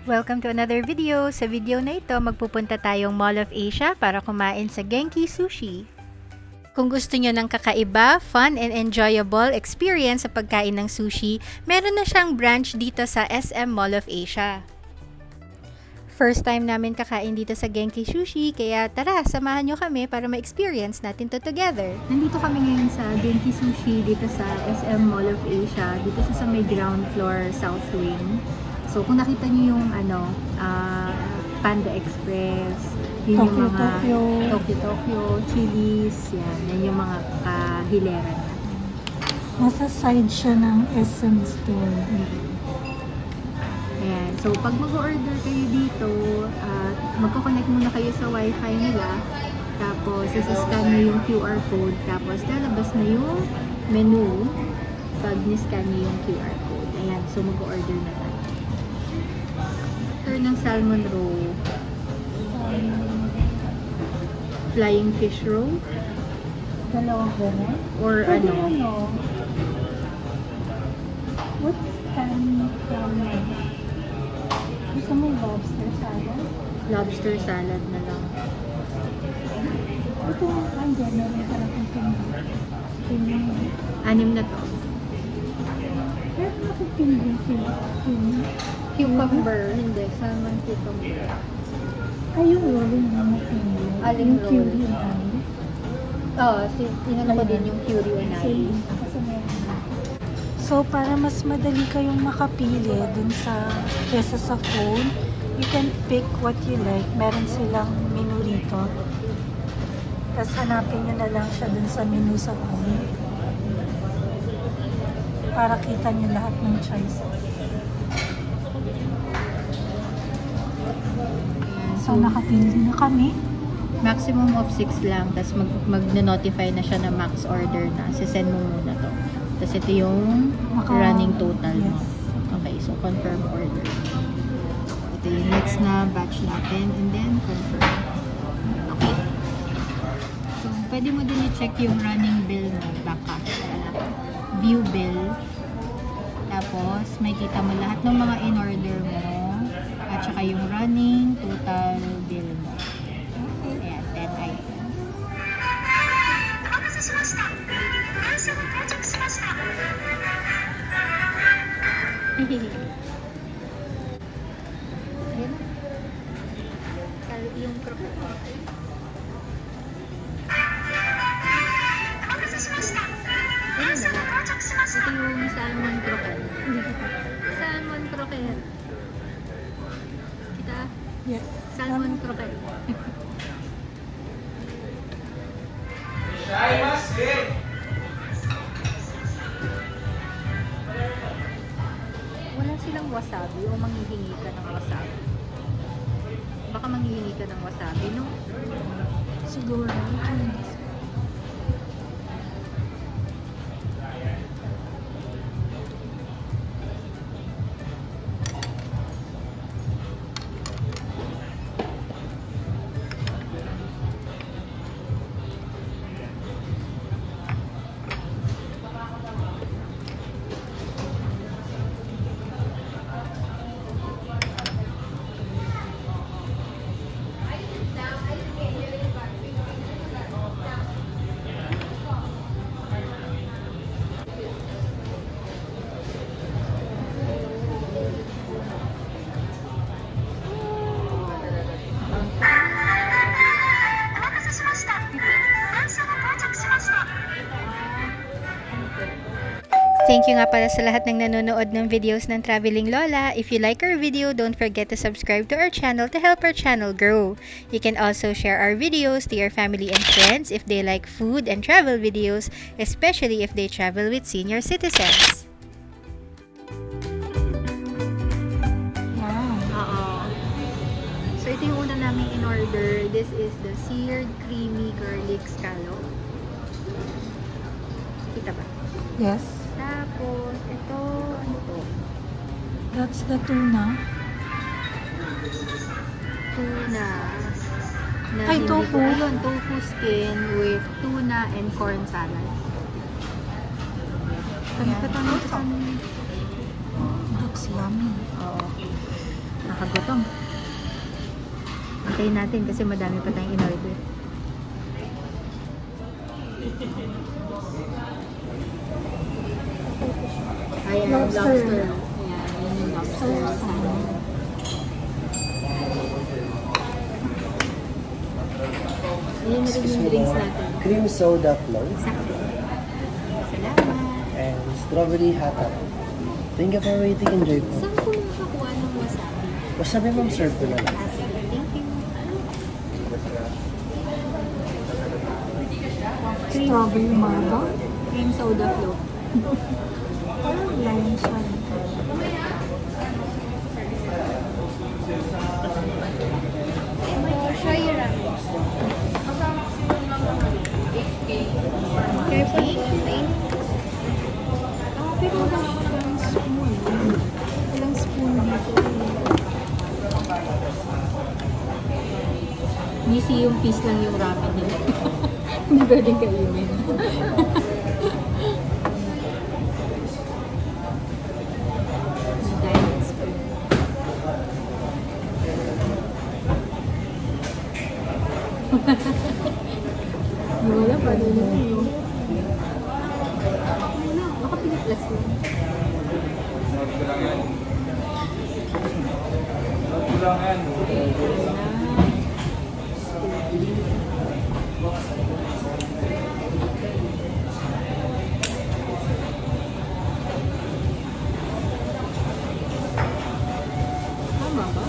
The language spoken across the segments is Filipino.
Welcome to another video. Sa video na ito, magpupunta tayong Mall of Asia para kumain sa Genki Sushi. Kung gusto nyo ng kakaiba, fun, and enjoyable experience sa pagkain ng sushi, meron na siyang branch dito sa SM Mall of Asia. First time namin kakain dito sa Genki Sushi, kaya tara, samahan nyo kami para ma-experience natin to together. Nandito kami ngayon sa Genki Sushi dito sa SM Mall of Asia. Dito sa may ground floor, South Wing. So, kung nakita niyo yung Panda Express, yun yung mga Tokyo, Chili's, yan yung mga kahilera natin. Nasa side siya ng SM store. Ayan. So, pag mag-order kayo dito, magkoconnect muna kayo sa wifi nila. Tapos, isa-scan nyo yung QR code. Tapos, lalabas na yung menu pag niscan nyo yung QR code. Ayan. So, mag-order na tayo. Ng salmon roll, flying fish roll, Dalawang gano'n? or ano? What's gusto mo lobster salad? Lobster salad na lang. Ito ang meron parang Anim na to. Pero bakit pinili Cucumber, hindi. Salmon cucumber. Ay, yung rolling na pinili. Aling yung roll. curry unagi. Oo, tinanong ko din yung curry unagi. So, para mas madali kayong makapili dun sa kesa sa phone, you can pick what you like. Meron silang menu rito. Tapos hanapin nyo na lang siya dun sa menu sa phone. Para kita nyo lahat ng choices. So, nakapili na kami. Maximum of 6 lang. Tapos mag-notify na siya na max order na. Sisend mo muna to. Tapos ito yung running total mo. Okay, so confirm order. Ito yung next na batch natin. And then, confirm. Okay. So, pwede mo din i-check yung running bill mo. Baka. View bill. Tapos, may kita mo lahat ng mga in-order mo. At saka yung running total bill mo. Ayan, 10 items. Ayan na. Yung crocodile. Ito yung salmon croquette. Salmon croquette. Kita? Yes. Salmon croquette. Wala silang wasabi o manghihingi ka ng wasabi. Baka manghihingi ka ng wasabi, no? Siguro. Thank you nga pala sa lahat ng nanonood ng videos ng Traveling Lola. If you like our video, don't forget to subscribe to our channel to help our channel grow. You can also share our videos to your family and friends if they like food and travel videos, especially if they travel with senior citizens. Wow. Oo. So ito yung una namin in order. This is the seared creamy garlic scallop. Kita ba? Yes. Tapos, ito, ano to? That's the tuna. Tuna. Ay, tofu. Ayun, tofu skin with tuna and corn salad. Looks yummy. Oo. Nakagutom. Antayin natin kasi madami pa tayong in-order. Ayan, lobster. Ayan, yun yung lobster. Ayan na rin yung drinks natin. Cream soda flow. Sakto. Salamat. And strawberry hot up. Thank you for waiting. Enjoy po. Saan ko nakakuha ng wasabi? Wasabi ma'am, serve ko na lang. Sige, thank you. Strawberry marble. Cream soda flow. Lime siya. Try your ramen. Careful. Pero wala siyang spoon. Walang spoon dito. Missy yung piece lang yung ramen nila. Hindi pwedeng kainin. Diamond spoon. Wala pa rin yun. Baka piniplas mo. Tama ba?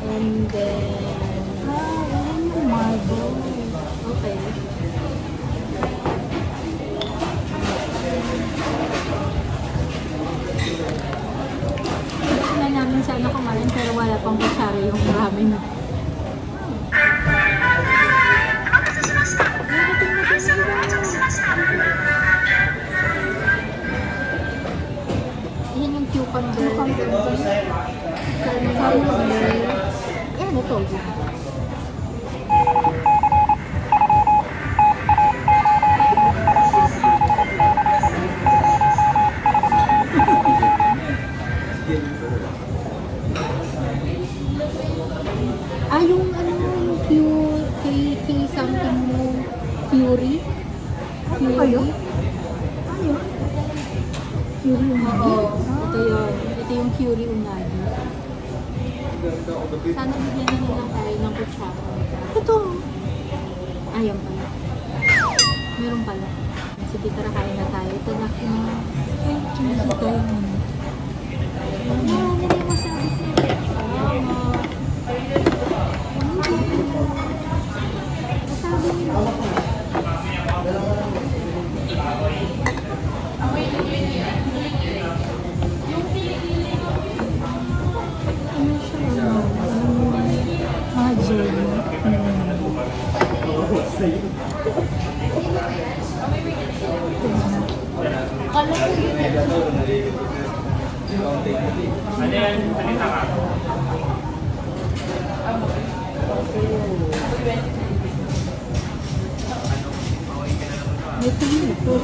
And then, Ayan yung marble. okay. Gusto na namin sana kumain pero wala pang kutsara yung ramen. Yan yung cucumber. Yan, ito. Ah, yung ano, yung K something mo, Fury? Ano kayo? Ayun. Fury unagi? Ito yun. Ito yung Fury unagi. Sana bigyan na nilang tayo ng kutsara. Ito. Ayaw pala. Meron pala. Sige, tara kain na tayo. Ito na. Cheesy tayo. Marami na yung masabi ko. Masabi nila. Ano siya? Mga jelly. May tingin ito.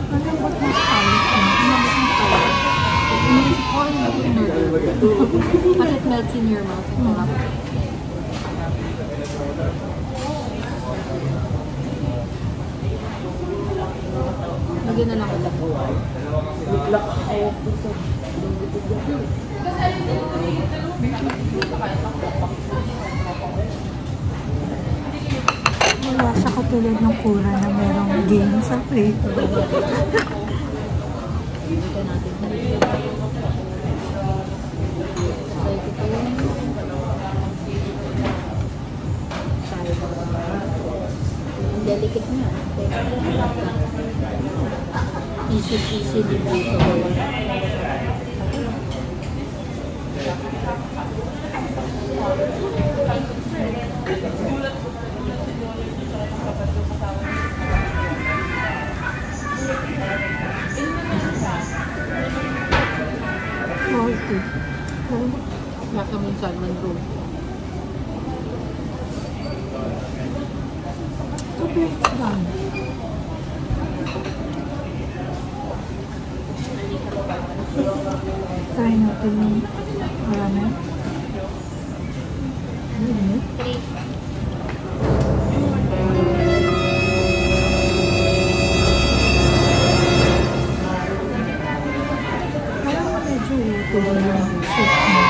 Malambot na spice. But it melts in your mouth. Lagyan na lang ulit. Wala siya katulad ng kura na merong game sa plate. Dito natin tayo. Ang delicate niya. Easy dito. Lasa mo yung salmon roll. Try natin yung marami. Parang medyo tuloy yung soup niya.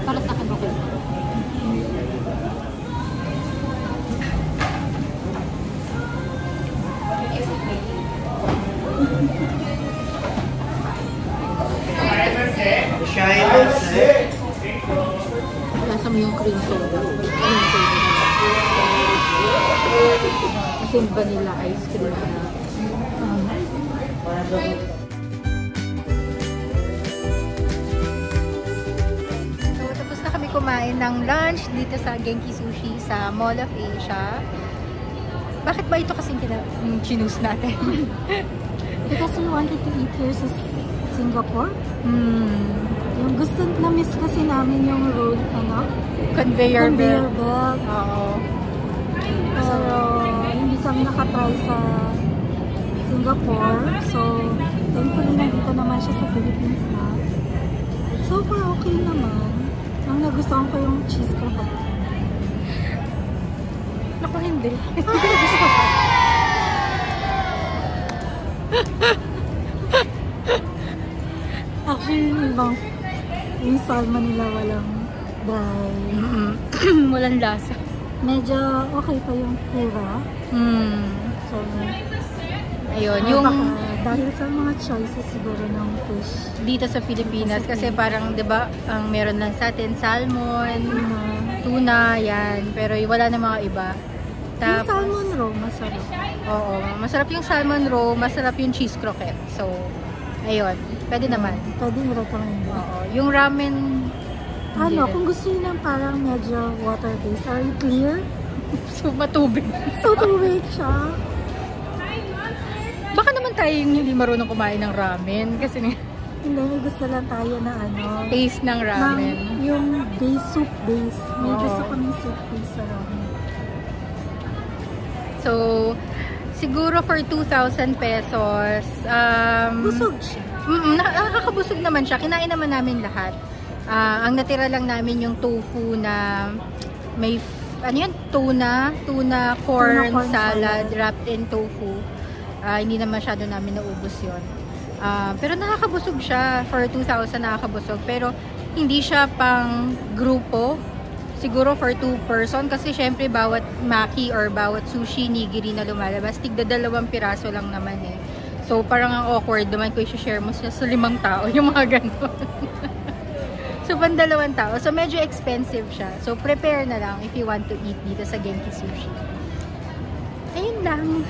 Para sa akin ako. Lasa mo yung cream soda. Kasi yung vanilla ice cream na. So, tapos na kami kumain ng lunch dito sa Genki Sushi sa Mall of Asia. Bakit ba ito kasing chinus natin? Because we wanted to eat here sa Singapore. Yung gusto na miss kasi namin yung road, Conveyor belt. Oo. Pero hindi kami nakatry sa Singapore. So, thankfully nandito naman siya sa Philippines na. So far, okay naman. Ang nagustuhan ko yung cheese croquette. Naku, hindi. Actually, yung salmon nila walang dry. Walang lasa. Medyo okay pa yung kura. So, Ayun, yung dahil sa mga choices siguro ng fish. dito sa Pilipinas kasi parang 'di ba, ang meron lang sa atin salmon, tuna, yan, pero wala na mga iba. Yung salmon roe, masarap. Oo, masarap yung salmon roe, masarap yung cheese croquette. So, ayun, pwede naman. Pwede i-recommend. Oo, yung ramen Kung gusto nyo ng parang medyo water-based or clear, so matubig. so tubig siya. Baka naman tayo yung hindi marunong kumain ng ramen kasi Hindi, may gusto lang tayo na taste ng ramen. Yung base, soup base. May Oo. gusto kami soup base sa ramen. So, siguro for 2,000 pesos, Busog siya. nakakabusog naman siya. Kinain naman namin lahat. Ang natira lang namin yung tofu na may, tuna corn salad wrapped in tofu. Hindi na masyado namin naubos yun. Pero nakakabusog siya. For 2,000 nakakabusog. Pero hindi siya pang grupo. Siguro for 2 person. Kasi syempre bawat maki or bawat sushi nigiri na lumalabas, tigda 2 piraso lang naman eh. So parang ang awkward naman kung i-share mo siya sa 5 tao. Yung mga ganon. So pang 2 tao. So medyo expensive siya. So prepare na lang if you want to eat dito sa Genki Sushi. Ayun lang.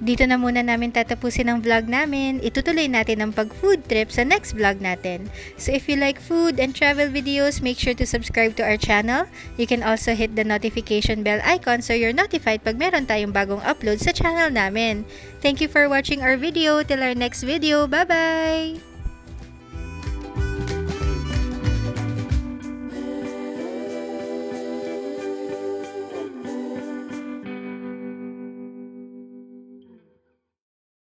Dito na muna namin tatapusin ang vlog namin. Itutuloy natin ang pag-food trip sa next vlog natin. So if you like food and travel videos, make sure to subscribe to our channel. You can also hit the notification bell icon so you're notified pag meron tayong bagong upload sa channel namin. Thank you for watching our video. Till our next video. Bye-bye!